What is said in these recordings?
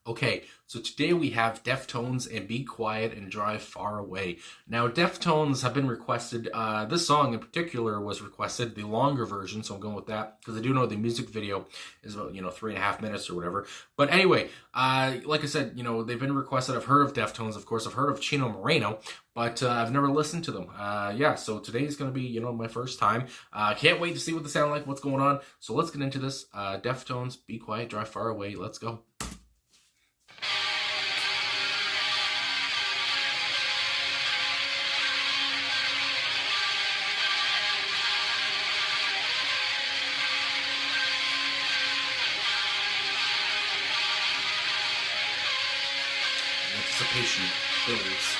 Okay, so today we have Deftones and Be Quiet and Drive Far Away. Now, Deftones have been requested, this song in particular was requested, the longer version, so I'm going with that, because I do know the music video is about, 3.5 minutes or whatever. But anyway, like I said, they've been requested. I've heard of Deftones, of course. I've heard of Chino Moreno, but I've never listened to them. Yeah, so today is going to be, my first time. Can't wait to see what they sound like, what's going on. So let's get into this. Deftones, Be Quiet, Drive Far Away. Let's go. Anticipation builds.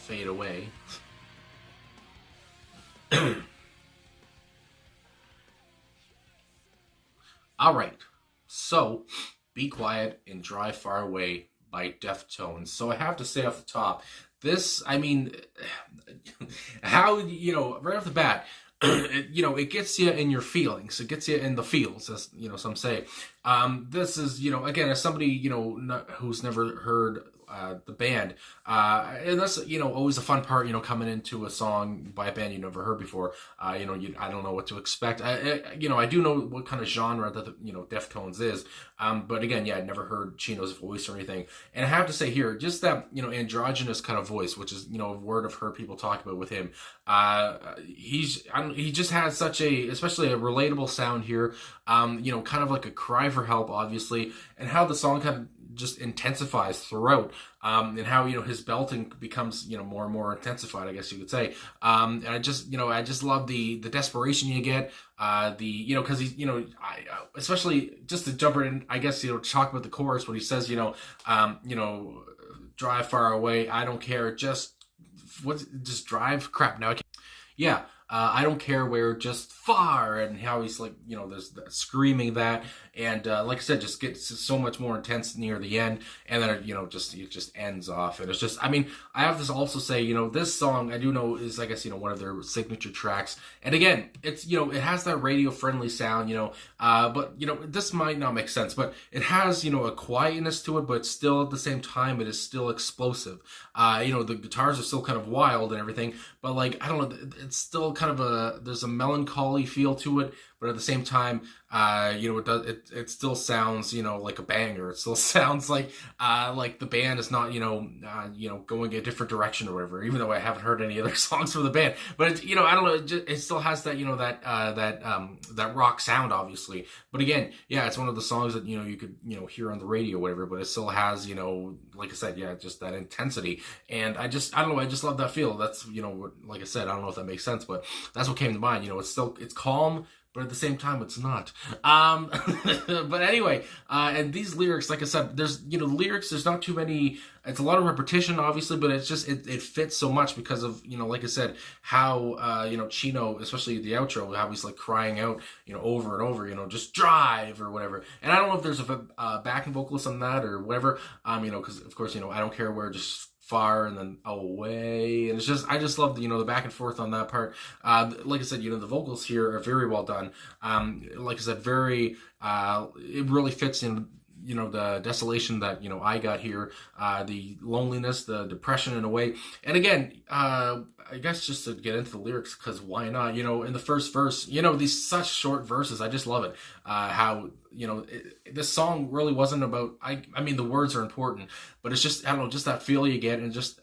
fade away. All right, so Be Quiet and Drive Far Away by Deftones. So I have to say off the top, this, I mean, how, right off the bat, it gets you in your feelings. It gets you in the feels, as, some say. This is, again, as somebody, who's never heard the band, and that's, always a fun part, coming into a song by a band you never heard before. I don't know what to expect. I do know what kind of genre that, Deftones is. But again, yeah, I'd never heard Chino's voice or anything. And I have to say here, just that, androgynous kind of voice, which is, a word I've heard people talk about with him. He just has such especially a relatable sound here. Kind of like a cry for help, obviously, and how the song kind of just intensifies throughout, and how his belting becomes more and more intensified, I guess you could say. And I just love the desperation you get, because he's especially just to jump in, I guess to talk about the chorus when he says drive far away, I don't care, just drive, crap, now I can't. Yeah, I don't care where, just far, and how he's like, there's screaming that, and like I said, just gets so much more intense near the end, and then it just ends off, and it's just, I mean, I have to also say, this song I do know is, I guess, one of their signature tracks, and again, it's, it has that radio friendly sound, but this might not make sense, but it has, a quietness to it, but still at the same time, it is still explosive. The guitars are still kind of wild and everything, but like, I don't know, it's still kind of there's a melancholy feel to it, but at the same time, it still sounds, like a banger. It still sounds like the band is not, going a different direction or whatever, even though I haven't heard any other songs from the band, but it's, I don't know, it still has that, that rock sound, obviously, but again, yeah, it's one of the songs that, you could, hear on the radio or whatever, but it still has, like I said, yeah, just that intensity, and I don't know, I just love that feel. That's, like I said, I don't know if that makes sense, but that's what came to mind. It's calm, but at the same time, it's not. But anyway, and these lyrics, like I said, there's, lyrics, there's not too many, it's a lot of repetition, obviously, but it's just, it fits so much because of, like I said, how, Chino, especially the outro, how he's like crying out, over and over, just drive or whatever. And I don't know if there's a backing vocalist on that or whatever, because of course, I don't care where, just far and then away, and it's just, I just love the the back and forth on that part. Like I said, the vocals here are very well done. Like I said, very it really fits in the desolation that I got here, the loneliness, the depression in a way. And again, I guess just to get into the lyrics, because why not? In the first verse, these such short verses, I just love it. How this song really wasn't about. I mean, the words are important, but it's just, I don't know, just that feel you get, and just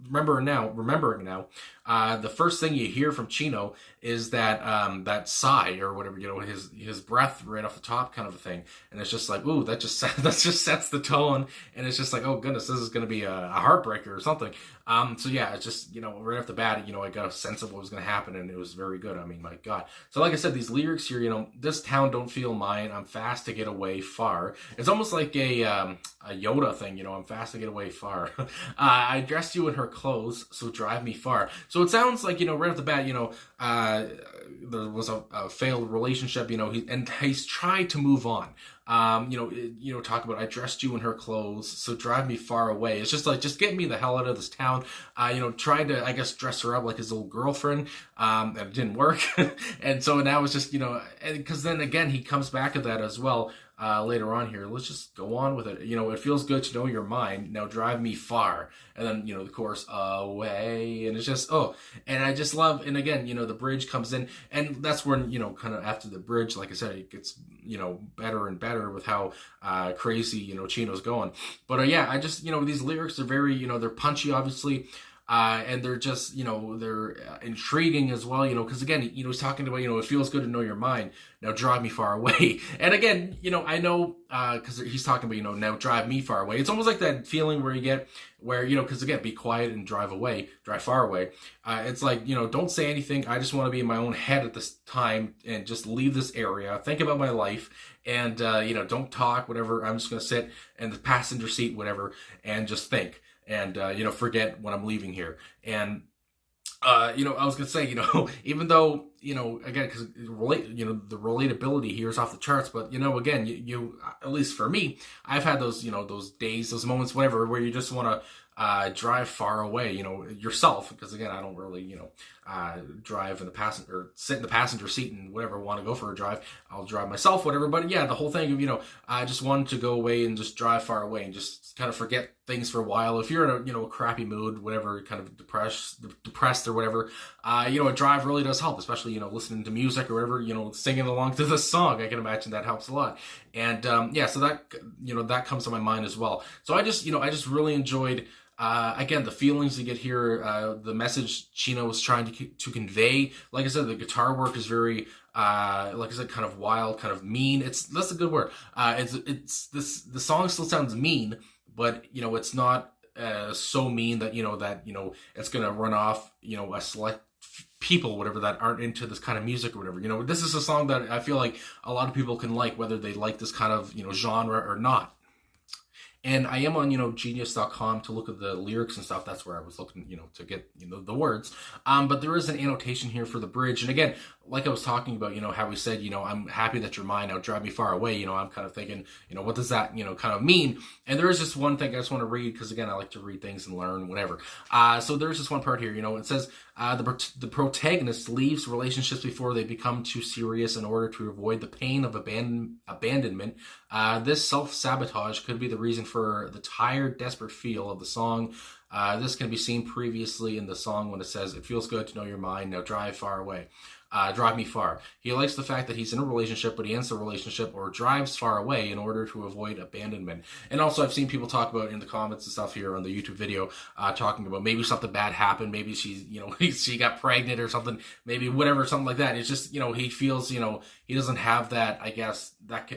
remembering now. The first thing you hear from Chino is that sigh or whatever, his breath right off the top, kind of a thing, and it's just like, ooh, that just sets the tone, and it's just like, oh goodness, this is gonna be a heartbreaker or something. So yeah, it's just, right off the bat, I got a sense of what was gonna happen, and it was very good. I mean, my God. So like I said, these lyrics here, this town don't feel mine. I'm fast to get away far. It's almost like a Yoda thing, I'm fast to get away far. I dressed you in her clothes, so drive me far. So it sounds like, right off the bat, there was a failed relationship, he's tried to move on. Talk about, I dressed you in her clothes, so drive me far away. It's just like, just get me the hell out of this town. Trying to, I guess, dress her up like his old girlfriend, and it didn't work. And so now it's just, because then again, he comes back at that as well. Later on here, let's just go on with it. It feels good to know your mind. Now drive me far. And then, the chorus, away. And it's just, oh, and I just love, and again, the bridge comes in, and that's when, kind of after the bridge, like I said, it gets, better and better with how, crazy, Chino's going. But, yeah, I just, these lyrics are very, they're punchy, obviously. And they're just, they're intriguing as well, because again, he's talking about, it feels good to know your mind. Now drive me far away. And again, I know, because he's talking about, now drive me far away. It's almost like that feeling where you get, where, because again, be quiet and drive far away. It's like, don't say anything. I just want to be in my own head at this time and just leave this area, think about my life, and, don't talk, whatever. I'm just going to sit in the passenger seat, whatever, and just think. and forget when I'm leaving here. And I was gonna say, even though, again, because the relatability here is off the charts, but again, you at least for me, I've had those, those days, those moments, whatever, where you just want to drive far away, yourself, because again, I don't really, drive in the passenger, or sit in the passenger seat and whatever, want to go for a drive, I'll drive myself, whatever. But yeah, the whole thing of, I just wanted to go away and just drive far away and just kind of forget things for a while. If you're in a crappy mood, whatever, kind of depressed or whatever, a drive really does help, especially, listening to music or whatever, singing along to the song. I can imagine that helps a lot. And, so that, that comes to my mind as well. So I just really enjoyed, again, the feelings you get here, the message Chino was trying to convey. Like I said, the guitar work is very, like I said, kind of wild, kind of mean. That's a good word. The song still sounds mean, but it's not so mean that it's gonna run off a select people, whatever, that aren't into this kind of music or whatever. This is a song that I feel like a lot of people can like, whether they like this kind of genre or not. And I am on, genius.com to look at the lyrics and stuff. That's where I was looking, to get, the words. But there is an annotation here for the bridge. And again, like I was talking about, how we said, I'm happy that you're mine, now drive me far away. I'm kind of thinking, what does that, kind of mean? And there is just one thing I just want to read, because again, I like to read things and learn, whatever. So there's this one part here, it says, the protagonist leaves relationships before they become too serious in order to avoid the pain of abandonment. This self-sabotage could be the reason for the tired, desperate feel of the song. This can be seen previously in the song when it says, it feels good to know you're mine, now drive far away. Drive me far. He likes the fact that he's in a relationship, but he ends the relationship or drives far away in order to avoid abandonment. And also, I've seen people talk about in the comments and stuff here on the YouTube video, talking about maybe something bad happened, maybe she's, she got pregnant or something, maybe whatever, something like that. It's just, he feels, he doesn't have that, I guess, that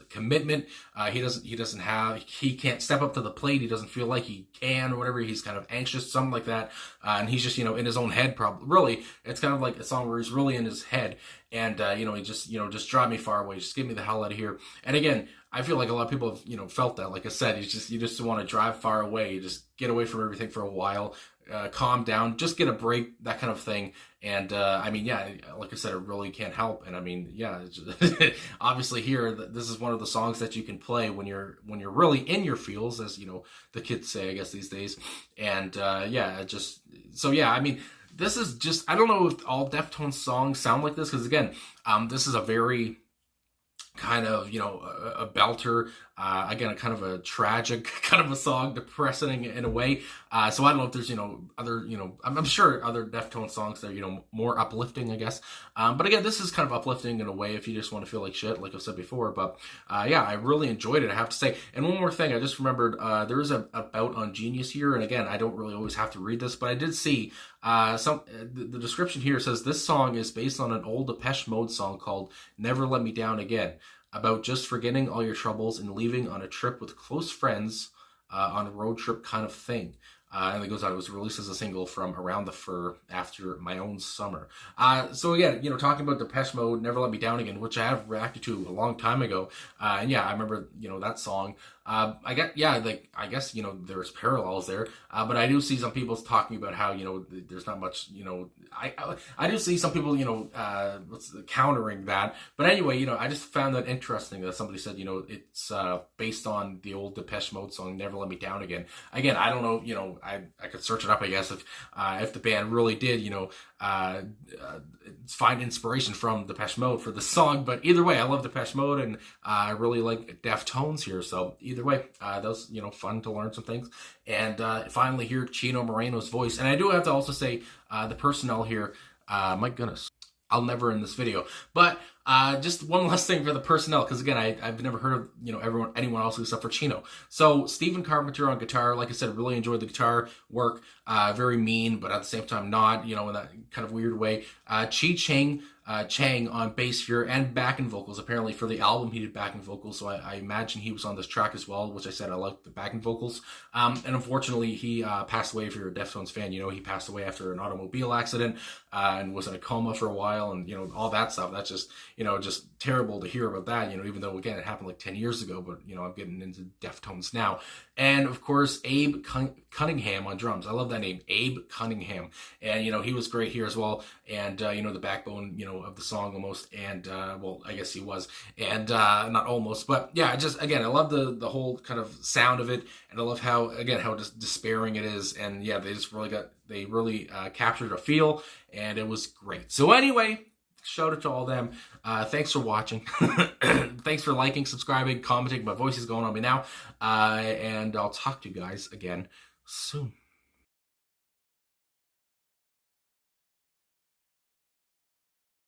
commitment. He can't step up to the plate. He doesn't feel like he can or whatever. He's kind of anxious, something like that. And he's just, in his own head, probably. Really, it's kind of like a song where he's really in his head. And, he just drive me far away. Just get me the hell out of here. And again, I feel like a lot of people have, felt that. Like I said, you just want to drive far away. You just get away from everything for a while. Calm down, just get a break, that kind of thing. And like I said, it really can't help. And it's just, obviously here, this is one of the songs that you can play when you're really in your feels, as the kids say, I guess, these days. And this is just, I don't know if all Deftones songs sound like this, because again, this is a very kind of, a belter, again, a kind of a tragic kind of a song, depressing in a way. So I don't know if there's, other, I'm sure other Deftones songs that are, more uplifting, I guess. But again, this is kind of uplifting in a way if you just want to feel like shit, like I've said before. But I really enjoyed it, I have to say. And one more thing, I just remembered, there is a bout on Genius here. And again, I don't really always have to read this, but I did see the description here says this song is based on an old Depeche Mode song called Never Let Me Down Again, about just forgetting all your troubles and leaving on a trip with close friends, on a road trip kind of thing. And it goes on, it was released as a single from Around the Fur after My Own Summer. So again, talking about Depeche Mode, Never Let Me Down Again, which I have reacted to a long time ago. And yeah, I remember, that song. I guess, there's parallels there. But I do see some people talking about how, there's not much, I do see some people, countering that. But anyway, I just found that interesting that somebody said, it's based on the old Depeche Mode song, Never Let Me Down Again. Again, I don't know, I could search it up, I guess, if the band really did, find inspiration from Depeche Mode for the song. But either way, I love Depeche Mode, and I really like Deftones here. So either way, that was, fun to learn some things. And finally hear Chino Moreno's voice. And I do have to also say, the personnel here, my goodness, I'll never end this video. But just one last thing for the personnel, because again, I've never heard of anyone else except for Chino. So Stephen Carpenter on guitar, like I said, really enjoyed the guitar work. Very mean, but at the same time not, in that kind of weird way. Chang on bass here and backing vocals. Apparently for the album he did backing vocals, so I imagine he was on this track as well, which I said I like the backing vocals. And unfortunately he passed away. If you're a Deftones fan, he passed away after an automobile accident and was in a coma for a while, and all that stuff. That's just, just terrible to hear about that, even though, again, it happened like 10 years ago, but, I'm getting into Deftones now. And, of course, Abe Cunningham on drums. I love that name, Abe Cunningham. And, he was great here as well. And, the backbone, of the song almost. And, well, I guess he was. And not almost. But, yeah, again, I love the whole kind of sound of it. And I love how just despairing it is. And, yeah, they really captured a feel. And it was great. So, anyway, shout out to all them. Thanks for watching. Thanks for liking, subscribing, commenting. My voice is going on me now. And I'll talk to you guys again soon.